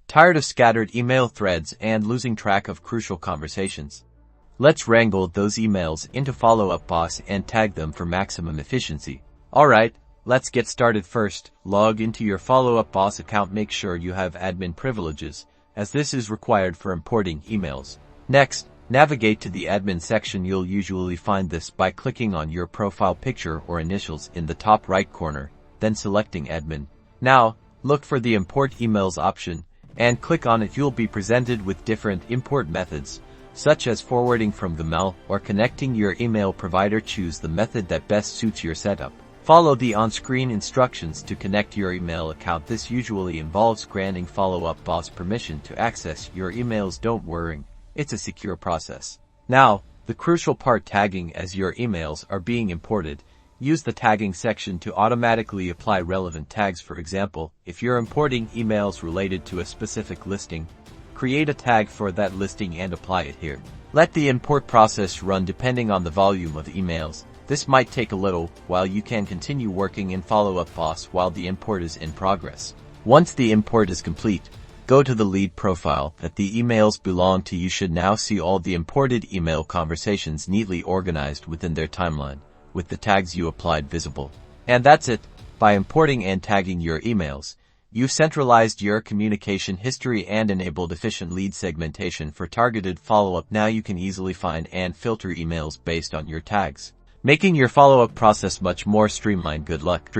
Tired of scattered email threads and losing track of crucial conversations? Let's wrangle those emails into follow-up boss and tag them for maximum efficiency. Alright, let's get started. First, log into your follow-up boss account. Make sure you have admin privileges, as this is required for importing emails. Next, navigate to the admin section. You'll usually find this by clicking on your profile picture or initials in the top right corner, then selecting admin. Now, look for the import emails option and click on it. You'll be presented with different import methods, such as forwarding from the mail or connecting your email provider. Choose the method that best suits your setup. Follow the on-screen instructions to connect your email account. This usually involves granting follow-up boss permission to access your emails. Don't worry, it's a secure process. Now, the crucial part: tagging. As your emails are being imported, use the tagging section to automatically apply relevant tags. For example, if you're importing emails related to a specific listing, create a tag for that listing and apply it here. Let the import process run. Depending on the volume of emails, this might take a little while. You can continue working in follow-up boss while the import is in progress. Once the import is complete, go to the lead profile that the emails belong to. You should now see all the imported email conversations neatly organized within their timeline, with the tags you applied visible. And that's it. By importing and tagging your emails, you've centralized your communication history and enabled efficient lead segmentation for targeted follow-up. Now you can easily find and filter emails based on your tags, making your follow-up process much more streamlined. Good luck.